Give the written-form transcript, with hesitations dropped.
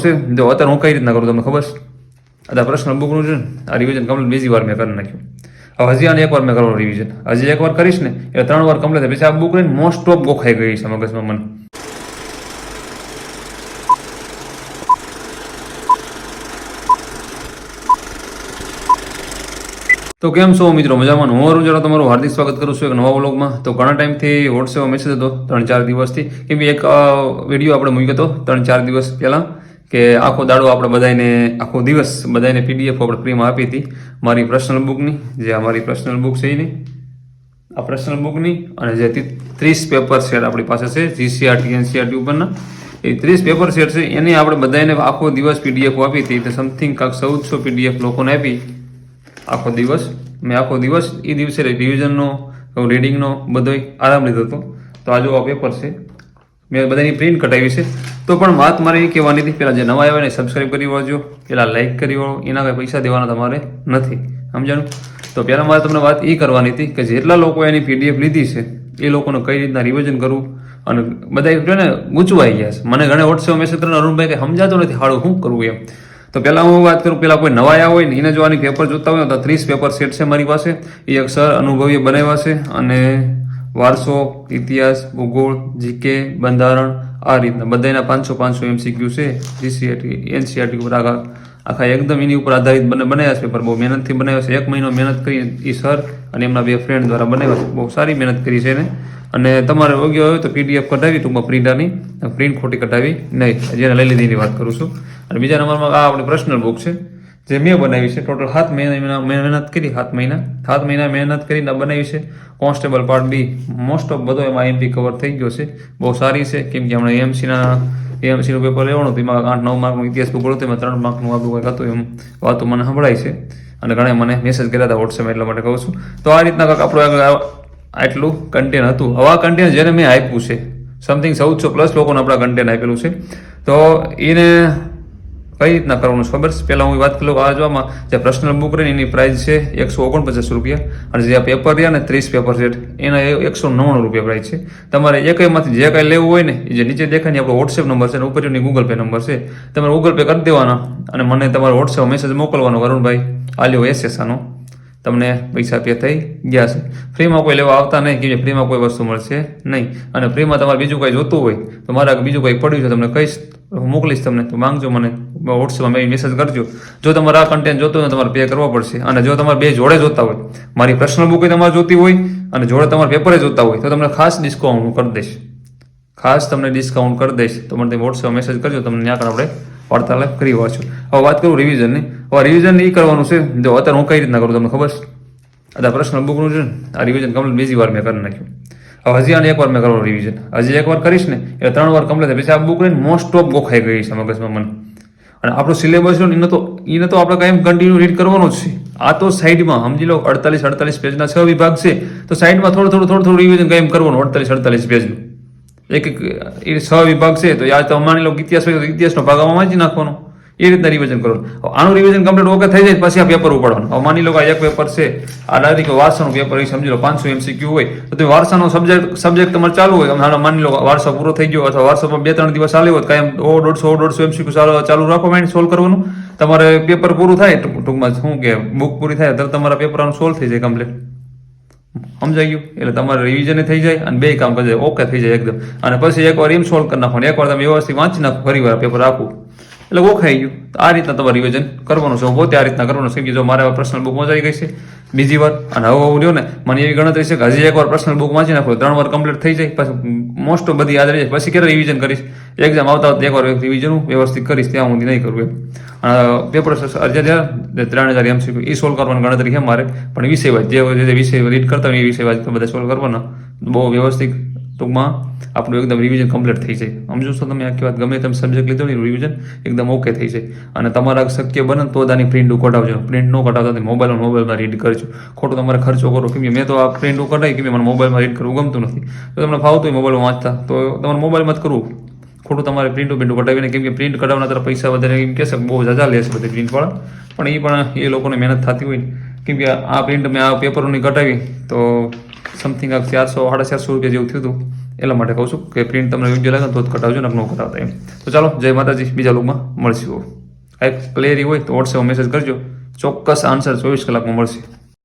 છે જો અત્યારે હું કઈ રીતના કરું તમને ખબર છે? આ પ્રશ્ન બુકનું છે ને આ રિવિઝન કમ્પ્લીટ બીજી વાર મેં કરી નાખ્યું. હવે હજી આને એકવાર મેં કરવાનું રિવિઝન, હજી એકવાર કરીશ ને એટલે 3 વાર કમ્પ્લીટ થાય. પછી આ બુક રહીને મોસ્ટ ઓફ ગોખાઈ ગઈ છે મગજમાં મને. તો કેમ છો મિત્રો, મજામાં? હું અરુણ જરા તમારું હાર્દિક સ્વાગત કરું છું એક નવા વ્લોગમાં. તો ઘણા ટાઈમથી વોટ્સએપ મેસેજ હતો 3-4 દિવસથી, કેમ કે એક વિડીયો આપણે મૂક્યો હતો 3-4 દિવસ પહેલાં કે આખો દાડો આપણે બધાને આખો દિવસ બધાને પીડીએફ આપણે ફ્રીમાં આપી હતી મારી પર્સનલ બુકની, જે અમારી પર્સનલ બુક છે એની, આ પર્સનલ બુકની, અને જે 30 પેપર સેટ આપણી પાસે છે જીસીઆરટી એનસીઆરટી ઉપરના એ 30 પેપર સેટ છે એની આપણે બધાને આખો દિવસ પીડીએફ આપી હતી. તો સમથિંગ કાંક 1400 પીડીએફ લોકોને આપી આખો દિવસ. મેં આખો દિવસ એ દિવસે રિવિઝનનો રીડિંગનો બધોય આરામ લીધો હતો. તો આ જો આ પેપર છે, મેં બધાની પ્રિન્ટ કઢાવી છે. તો પણ વાત મારે એ કહેવાની હતી, પહેલાં જે નવા આવ્યા ને સબસ્ક્રાઈબ કરી વાળજો, પહેલાં લાઇક કરી વાળો, એના કંઈ પૈસા દેવાના તમારે નથી, સમજાણું? તો પહેલાં મારે તમને વાત એ કરવાની હતી કે જેટલા લોકો એની પીડીએફ લીધી છે એ લોકોને કઈ રીતના રિવિઝન કરવું. અને બધા ને ગૂંચવાઈ ગયા છે. મને ઘણા વોટ્સએપ મેસેજ કરીને અરુણભાઈ કે સમજાતો નથી હાળું શું કરવું એમ. તો પહેલાં હું વાત કરું, પહેલાં કોઈ નવા આવ્યા હોય ને એને જો આની પેપર જોતા હોય તો 30 પેપર સેટ છે મારી પાસે. એ એક સર અનુભવીએ બનાવ્યા છે, અને વારસો, ઇતિહાસ, ભૂગોળ, જીકે, બંધારણ, આ રીતના બધાના 500 MCQ છે જીસીઆરટી એનસીઆરટી ઉપર આખા એકદમ એની ઉપર આધારિત બનાવ્યા છે. પેપર બહુ મહેનતથી બનાવ્યા છે. 1 મહિનો મહેનત કરી એ સર અને એમના 2 ફ્રેન્ડ દ્વારા બનાવ્યા છે. બહુ સારી મહેનત કરી છે એને. અને તમારે યોગ્ય હોય તો પીડીએફ કઢાવી, ટૂંકમાં પ્રિન્ટ ખોટી કઢાવી નહીં. જેને લઈ લીધી એની વાત કરું છું. અને બીજા નંબરમાં આ આપણી પર્સનલ બુક છે જે મેં બનાવી છે. ટોટલ 7 મહિના મહેનત કરી, 7 મહિના મહેનત કરીને બનાવી છે. Constable part B most of બધો એમાં એમપી કવર થઈ ગયો છે. બહુ સારી છે, કેમ કે હમણાં એમસીનું પેપર લેવાનું હતું, એમાં 8-9 માર્કનું ઇતિહાસ ભૂગોળ હતું, એમાં 3 માર્કનું આપણું કંઈક હતું. એમ વાતો મને સંભળાય છે, અને ઘણા મને મેસેજ કર્યા હતા વોટ્સએપ, એટલા માટે કહું છું. તો આ રીતના કંઈક આપણું આટલું કન્ટેન્ટ હતું. હવે આ કન્ટેન્ટ જેને મેં આપ્યું છે સમથિંગ 1400+ લોકોને આપણા કન્ટેન્ટ આપેલું છે. તો એને કઈ રીતના કરવાનું ખબર છે? પહેલાં હું વાત કરું આ જોવામાં જે પર્સનલ બુક રહી એની પ્રાઇસ છે 149 રૂપિયા, અને જે આ પેપર રહ્યા ને 30 પેપર સેટ એના 199 રૂપિયા પ્રાઇસ છે. તમારે એકમાંથી જે કાંઈ લેવું હોય ને એ જે નીચે દેખાય ને આપણો વોટ્સએપ નંબર છે, ઉપર ગૂગલ પે નંબર છે, તમારે ગૂગલ પે કરી દેવાના, અને મને તમારો વોટ્સએપ મેસેજ મોકલવાનો, અરુણભાઈ આલ્યો એસએસઆનો તમને પૈસા પે થઈ ગયા છે. ફ્રીમાં કોઈ લેવા આવતા નહીં, કે ફ્રીમાં કોઈ વસ્તુ મળશે નહીં. અને ફ્રીમાં તમારે બીજું કંઈ જોતું હોય તો મારે બીજું કંઈ પડ્યું છે તમને કહીશ, મોકલીશ તમને, તો માંગજો મને વોટ્સએપમાં મેસેજ કરજો. જો તમારે આ કન્ટેન્ટ જોતું હોય તમારે પે કરવા પડશે. અને જો તમારે બે જોડે જોતા હોય, મારી પર્સનલ બુક તમારે જોતી હોય અને જોડે તમારે પેપરે જોતા હોય, તો તમને ખાસ ડિસ્કાઉન્ટ હું કરી દઈશ. તો મને વોટ્સએપ મેસેજ કરજો, તમને ત્યાં આપણે વાર્તાલાપ કરી વાંચો. હવે વાત કરું રિવિઝનની. હવે રિવિઝન એ કરવાનું છે જો અત્યારે હું કઈ રીતના કરું તમને ખબર છે? આ પર્સનલ બુકનું છે ને આ રિવિઝન કમ્પ્લીટ બીજી વાર મેં કરી નાખ્યું. હવે હજી આને એકવાર મેં કરવાનું રિવિઝન, હજી એકવાર કરીશ ને એટલે 3 વાર કમ્પ્લીટ થાય. પછી આ બુક રહીને મોસ્ટ ઓફ ગોખાઈ ગઈ છે મગજમાં મને. અને આપણો સિલેબસ એને તો આપણે કાંઈ કન્ટિન્યુ રીડ કરવાનો જ છે. આ તો સાઈડમાં સમજી લો 48 પેજના 6 વિભાગ છે, તો સાઈડમાં થોડું રિવિઝન કાંઈ કરવાનું 48 પેજનું. એક એ 6 વિભાગ છે, તો યાદ તો માની લો ઇતિહાસ હોય તો ઇતિહાસનો ભાગ આમાં વાંચી નાખવાનો. એ રીતના રિવિઝન કરવાનું. આનું રિવિઝન કમ્પ્લીટ ઓકે થઈ જાય પછી આ પેપર ઉપાડવાનું. હવે માની લો કે એક પેપર છે આ ડાયરેક્ટ વારસાનું પેપર, એ સમજી લો 500 MCQ હોય, તો તમે વારસાનો સબ્જેક્ટ તમારે ચાલુ હોય, માની લો વારસો પૂરો થઈ ગયો અથવા વારસોમાં 2-3 દિવસ ચાલ્યો હોય, કાંઈ 150 MCQ ચાલુ રાખો, માઇન્ડ સોલ્વ કરવાનું. તમારે પેપર પૂરું થાય, ટૂંકમાં શું કે બુક પૂરી થાય ત્યારે તમારા પેપર આનું સોલ્વ થઈ જાય કમ્પ્લીટ. સમજાઈ ગયું? એટલે તમારે રિવિઝન થઈ જાય અને બે કામ કરી જાય, ઓકે થઈ જાય એકદમ. અને પછી એકવાર એમ સોલ્વ કરી નાખવાનું, એકવાર તમે વ્યવસ્થિત વાંચી નાખો, ફરી વાર પેપર આપું એટલે ઓખાઈ ગયું. આ રીતના તમારે રિવિઝન કરવાનું છે. પોતે આ રીતના કરવાનું છે, કે જો મારે પર્સનલ બુક મજાઈ ગઈ છે બીજી વાર, અને હવે હું રહ્યો ને મને એવી ગણતરી છે કે હજી એકવાર પર્સનલ બુક વાંચી નાખો 3 વાર કમ્પ્લીટ થઈ જાય, પછી મોસ્ટ ઓફ બધી યાદ રહી જાય. પછી ક્યારે રિવિઝન કરીશ? એક્ઝામ આવતા એકવાર રિવિઝન વ્યવસ્થિત કરીશ, ત્યાં હું નહીં કરું એમ. પેપર 3000 MCQ એ સોલ્વ કરવાની ગણતરી છે મારે. પણ વિષય વાંચ જે વિષય રીડ કરતા હોય એ વિષય વાંચ બધા સોલ્વ કરવાના, બહુ વ્યવસ્થિત ટૂંકમાં આપણું એકદમ રિવિઝન કમ્પ્લીટ થઈ જાય. સમજો છો તમે? આખી વાત ગમે તમે સબ્જેક્ટ લીધો ને રિવિઝન એકદમ ઓકે થઈ જાય. અને તમારા શક્ય બને તો આની પ્રિન્ટ કઢાવજો. પ્રિન્ટ ન કઢાવતા મોબાઈલમાં રીડ કરજો. ખોટો તમારે ખર્ચો કરો, કેમ કે મેં તો આ પ્રિન્ટ કઢાવી, કેમ કે મને મોબાઈલમાં રીડ કરવું ગમતું નથી. તો તમને ફાવતું હોય મોબાઈલમાં વાંચતા તો તમારે મોબાઈલમાં જ કરવું. ખોટું તમારે પ્રિન્ટ કઢાવીને, કેમ કે પ્રિન્ટ કઢાવવાના તરફ પૈસા વધારે એમ કહેશે બહુ ઝાઝા લે છે બધી પ્રિન્ટવાળા, પણ એ લોકોને મહેનત થતી હોય. કેમ કે આ પ્રિન્ટ મેં આ પેપરોની કઢાવી તો સમથિંગ 400-450 રૂપિયા જેવું થયું હતું. એટલા માટે કહું છું કે પ્રિન્ટ તમને યોગ્ય લાગે તો જ કટાવજો ને ન કટાવતા એમ. તો ચાલો જય માતાજી, બીજા લોકમાં મળશું. કાંઈક ક્લેરી હોય તો વોટ્સએપમાં મેસેજ કરજો, ચોક્કસ આન્સર 24 કલાકમાં મળશે.